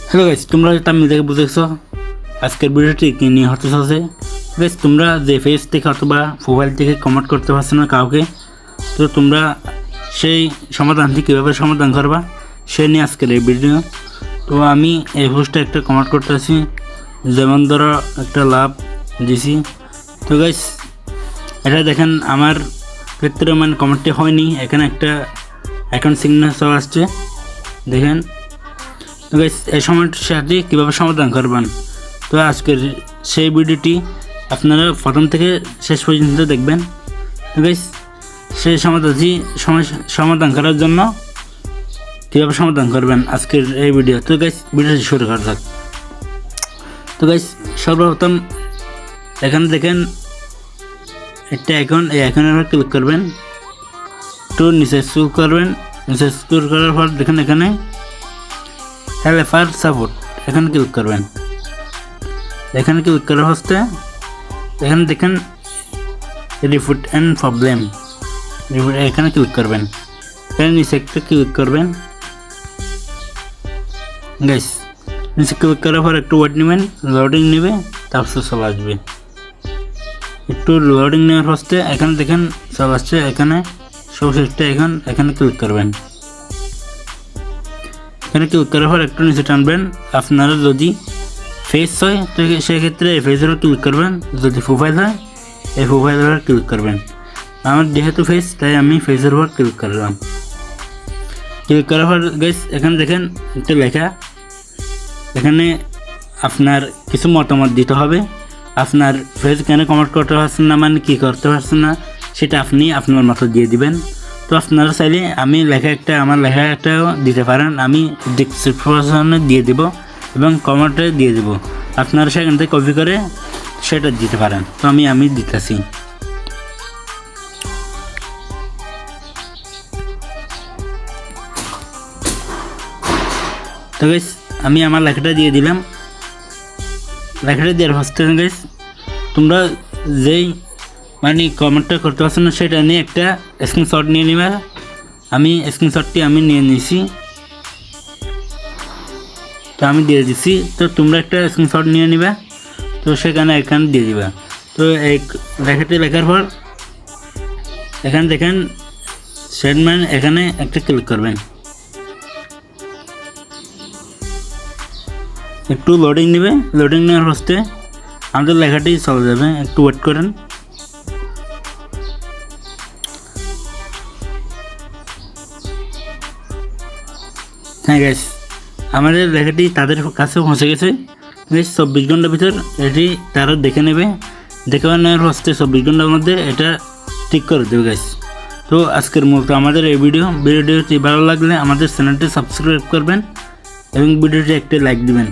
Hello guys, তোমরা তামিল দেখে বুঝেছো আজকের ভিডিওটি কি নিয়ে হতে চলছে। গাইস, তোমরা যে ফেস থেকে অথবা মোবাইল থেকে কমেন্ট করতে পারছো না কাউকে, তো তোমরা সেই সমাধানটি কীভাবে সমাধান করবা সে নিয়ে আজকের এই ভিডিও। তো আমি এই পোস্টে একটা কমেন্ট করতেছি, যেমন ধরো একটা লাভ দিছি। তো গাইস, এটা দেখেন আমার ক্ষেত্রে মানে কমেন্টটি হয়নি, এখানে একটা অ্যাকাউন্ট সিগনেচার আসছে দেখেন। তো গাইস, এই সমস্যাটি কীভাবে সমাধান করবেন, তো আজকের সেই ভিডিওটি আপনারা প্রথম থেকে শেষ পর্যন্ত দেখবেন। তো গাইস, সেই সমাধান করার জন্য কীভাবে সমাধান করবেন আজকের এই ভিডিও। তো গাইস, ভিডিওটি শুরু করা যাক। তো গাইস, সর্বপ্রথম এখানে দেখেন একটা অ্যাকাউন্ট, এই অ্যাকাউন্টের উপর ক্লিক করবেন, একটু নিচে স্ক্রল করবেন, নিচে স্ক্রল করার পর দেখেন এখানে হেল্পার সাপোর্ট, এখানে ক্লিক করবেন। এখানে ক্লিক করা হচ্ছে এখানে দেখেন রিপোর্ট অ্যান্ড প্রবলেম, এখানে ক্লিক করবেন। এখানে নিচে একটা ক্লিক করবেন গাইস। নিচে ক্লিক করার পর একটু ওয়েট নেবেন, লোডিং নেবে, তারপর সব আসবে। একটু লোডিং নেওয়ার হচ্ছে এখানে দেখেন সব আসছে, এখানে সবশেষটা এখানে ক্লিক করবেন। এখানে ক্লিক করার পর একটু নিচে টানবেন। আপনারা যদি ফেস হয় তো সেক্ষেত্রে এই ফেসের উপর ক্লিক করবেন, যদি প্রোফাইল হয় এই প্রোফাইলের উপর ক্লিক করবেন। আমার যেহেতু ফেস তাই আমি ফেসের উপর ক্লিক করলাম। ক্লিক করার পর গাইস এখানে দেখেন একটা লেখা, এখানে আপনার কিছু মতামত দিতে হবে। আপনার ফেস কেন কমেন্ট করতে পারছেন না, মানে কী করতে পারছেন না সেটা আপনি আপনার মতো দিয়ে দিবেন। তো আপনারা চাইলে আমার লেখা একটাও দিতে পারেন, আমি ডিসক্রিপশনে দিয়ে দেব এবং কমেন্টে দিয়ে দেব। আপনারা সেখান থেকে কপি করে সেটা দিতে পারেন। তো আমি দিতেছি। তো গাইস, আমি আমার লেখাটা দিয়ে দিলাম। লেখাটা দেওয়ার ফার্স্ট গাইস, তোমরা যেই মানে কমেন্টটা করতে পারছো না সেটা নিয়ে একটা স্ক্রিনশট নিয়ে নেবে। আমি স্ক্রিনশটটি নিয়ে নিয়েছি, তো আমি দিয়ে দিচ্ছি। তো তোমরা একটা স্ক্রিনশট নিয়ে নিবে, তো এখানে দিয়ে দিবা। তো এই লেখাটি লেখার পর এখানে দেখেন সেন্ডম্যান, এখানে একটা ক্লিক করবেন। একটু লোডিং নেবে, লোডিং নেওয়ার ফার্স্টে আমাদের লেখাটি চলে যাবে, একটু ওয়েট করেন। হ্যাঁ গাইস, আমাদের লেখাটি তাদের কাছে পৌঁছে গেছে। গাইস, 24 ঘন্টার ভিতর এটি তারা দেখে নেবে, দেখে নেওয়ার ফার্স্টে 24 ঘন্টার মধ্যে এটা ঠিক করে দেবে গাইস। তো আজকের মতো আমাদের এই ভিডিওটি ভালো লাগলে আমাদের চ্যানেলটি সাবস্ক্রাইব করবেন এবং ভিডিওটি একটি লাইক দিবেন।